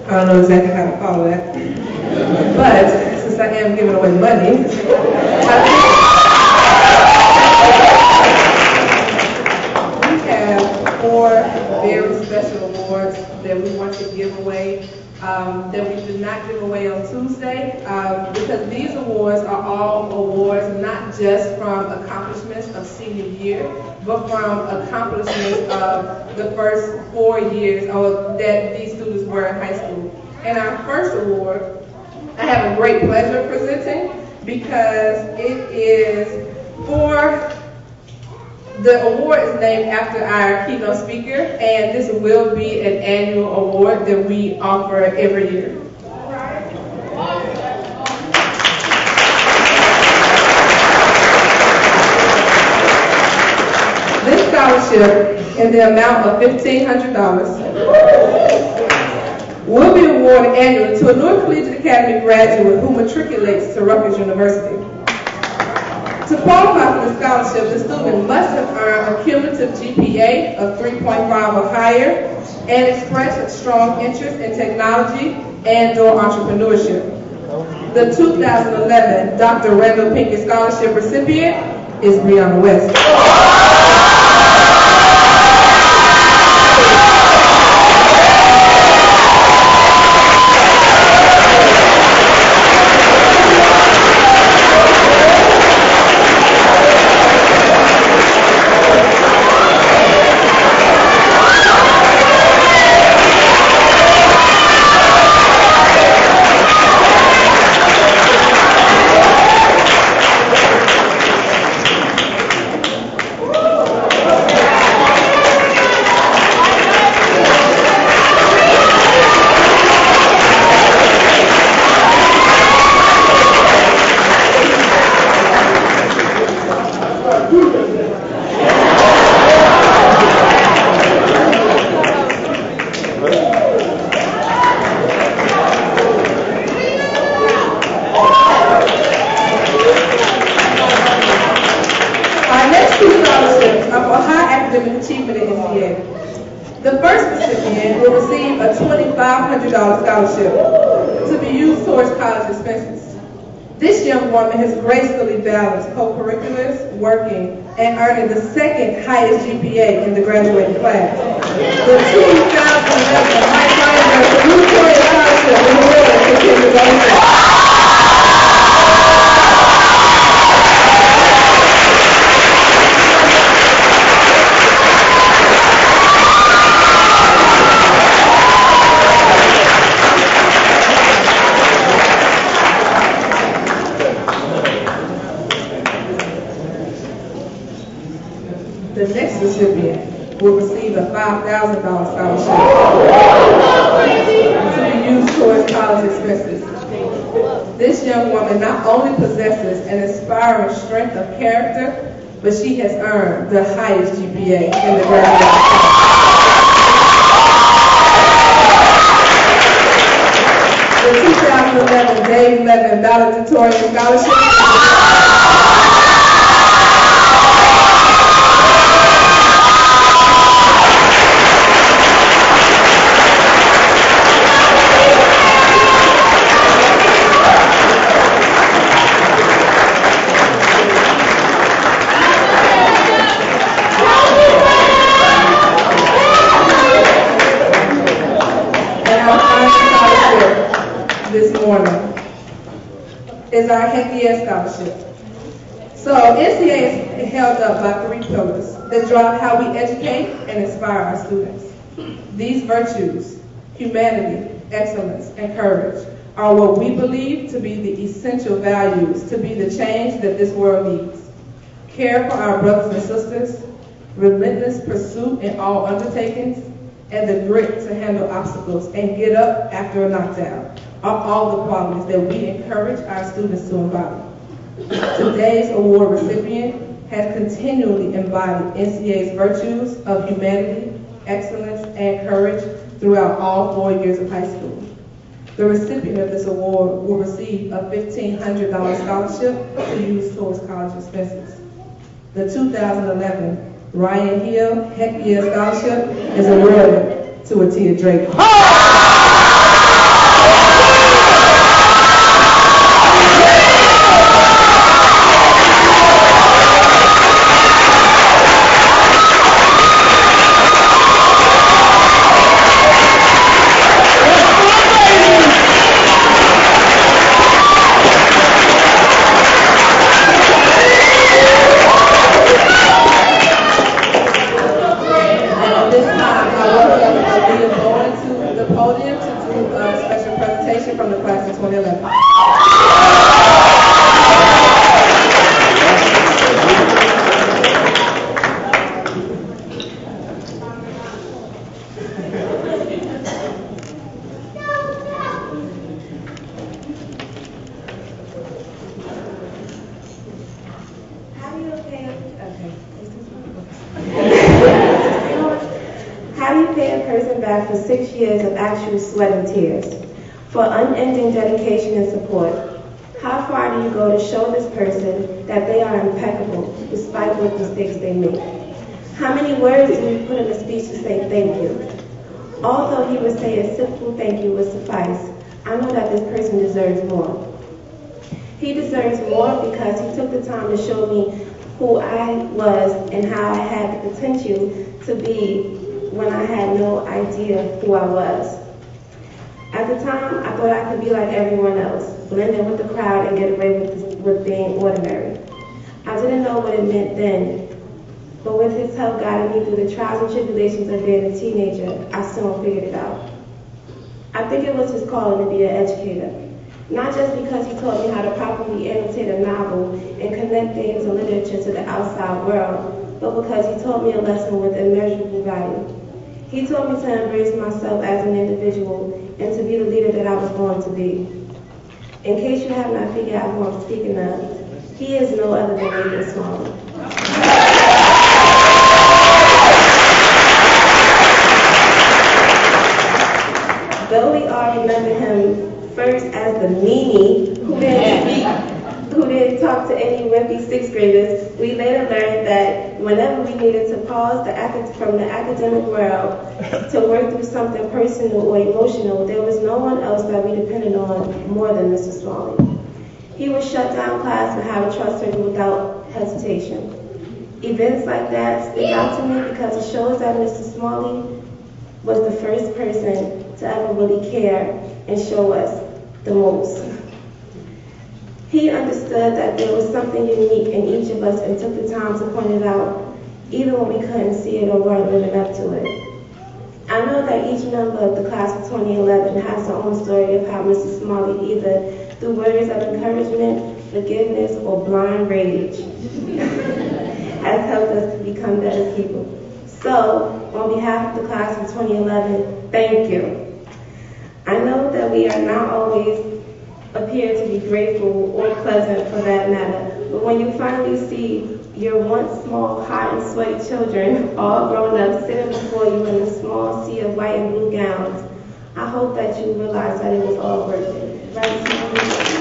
I don't know exactly how to follow that. But since I am giving away money, we have 4 very special awards that we want to give away, that we did not give away on Tuesday, because these awards are all awards not just from accomplishments of senior year, but from accomplishments of the first 4 years that these students were in high school. And our first award, I have a great pleasure presenting because it is the award is named after our keynote speaker, and this will be an annual award that we offer every year. This scholarship in the amount of $1,500 will be awarded annually to a Newark Collegiate Academy graduate who matriculates to Rutgers University. To qualify for the scholarship, the student must have earned a cumulative GPA of 3.5 or higher and express a strong interest in technology and/or entrepreneurship. The 2011 Dr. Randall Pinkett Scholarship recipient is Brianna West. The first recipient will receive a $2,500 scholarship to be used towards college expenses. This young woman has gracefully balanced co-curriculars, working, and earning the second highest GPA in the graduating class. The 2011 Mike Weinberg Youth Scholarship award continues on. The next recipient will receive a $5,000 scholarship to be used towards college expenses. This young woman not only possesses an inspiring strength of character, but she has earned the highest GPA in the graduate class. The 2011 Dave Levin Valedictorian Scholarship this morning is our Heck Yes Scholarship. So NCA is held up by 3 pillars that drive how we educate and inspire our students. These virtues, humanity, excellence, and courage, are what we believe to be the essential values to be the change that this world needs. Care for our brothers and sisters, relentless pursuit in all undertakings, and the grit to handle obstacles and get up after a knockdown are all the qualities that we encourage our students to embody. Today's award recipient has continually embodied NCA's virtues of humanity, excellence, and courage throughout all 4 years of high school. The recipient of this award will receive a $1,500 scholarship to use towards college expenses. The 2011 Ryan Hill Heck Yes Scholarship is awarded to Atia Drake. to do a special presentation from the class of 2011. How do you pay a person back for 6 years of actual sweat and tears, for unending dedication and support? How far do you go to show this person that they are impeccable despite what mistakes they make? How many words do you put in a speech to say thank you? Although he would say a simple thank you would suffice, I know that this person deserves more. He deserves more because he took the time to show me who I was and how I had the potential to be when I had no idea who I was. At the time, I thought I could be like everyone else, blend in with the crowd and get away with being ordinary. I didn't know what it meant then, but with his help guiding me through the trials and tribulations of being a teenager, I soon figured it out. I think it was his calling to be an educator. Not just because he taught me how to properly annotate a novel and connect things in literature to the outside world, but because he taught me a lesson with immeasurable value. He taught me to embrace myself as an individual and to be the leader that I was born to be. In case you have not figured out who I'm speaking of, he is no other than Nathan Smalley. Though we all remember him first as the meanie who didn't talk to any wimpy sixth graders, we later learned that whenever we needed to pause from the academic world to work through something personal or emotional, there was no one else that we depended on more than Mr. Smalley. He would shut down class and have a trust circle without hesitation. Events like that stick out to me because it shows that Mr. Smalley was the first person to ever really care and show us the most. He understood that there was something unique in each of us and took the time to point it out, even when we couldn't see it or weren't living up to it. I know that each member of the class of 2011 has their own story of how Mr. Smalley, either through words of encouragement, forgiveness, or blind rage, has helped us to become better people. So, on behalf of the class of 2011, thank you. I know that we are not always appear to be grateful or pleasant for that matter, but when you finally see your once small, hot and sweaty children all grown up sitting before you in a small sea of white and blue gowns, I hope that you realize that it was all worth it. Right, Smalley?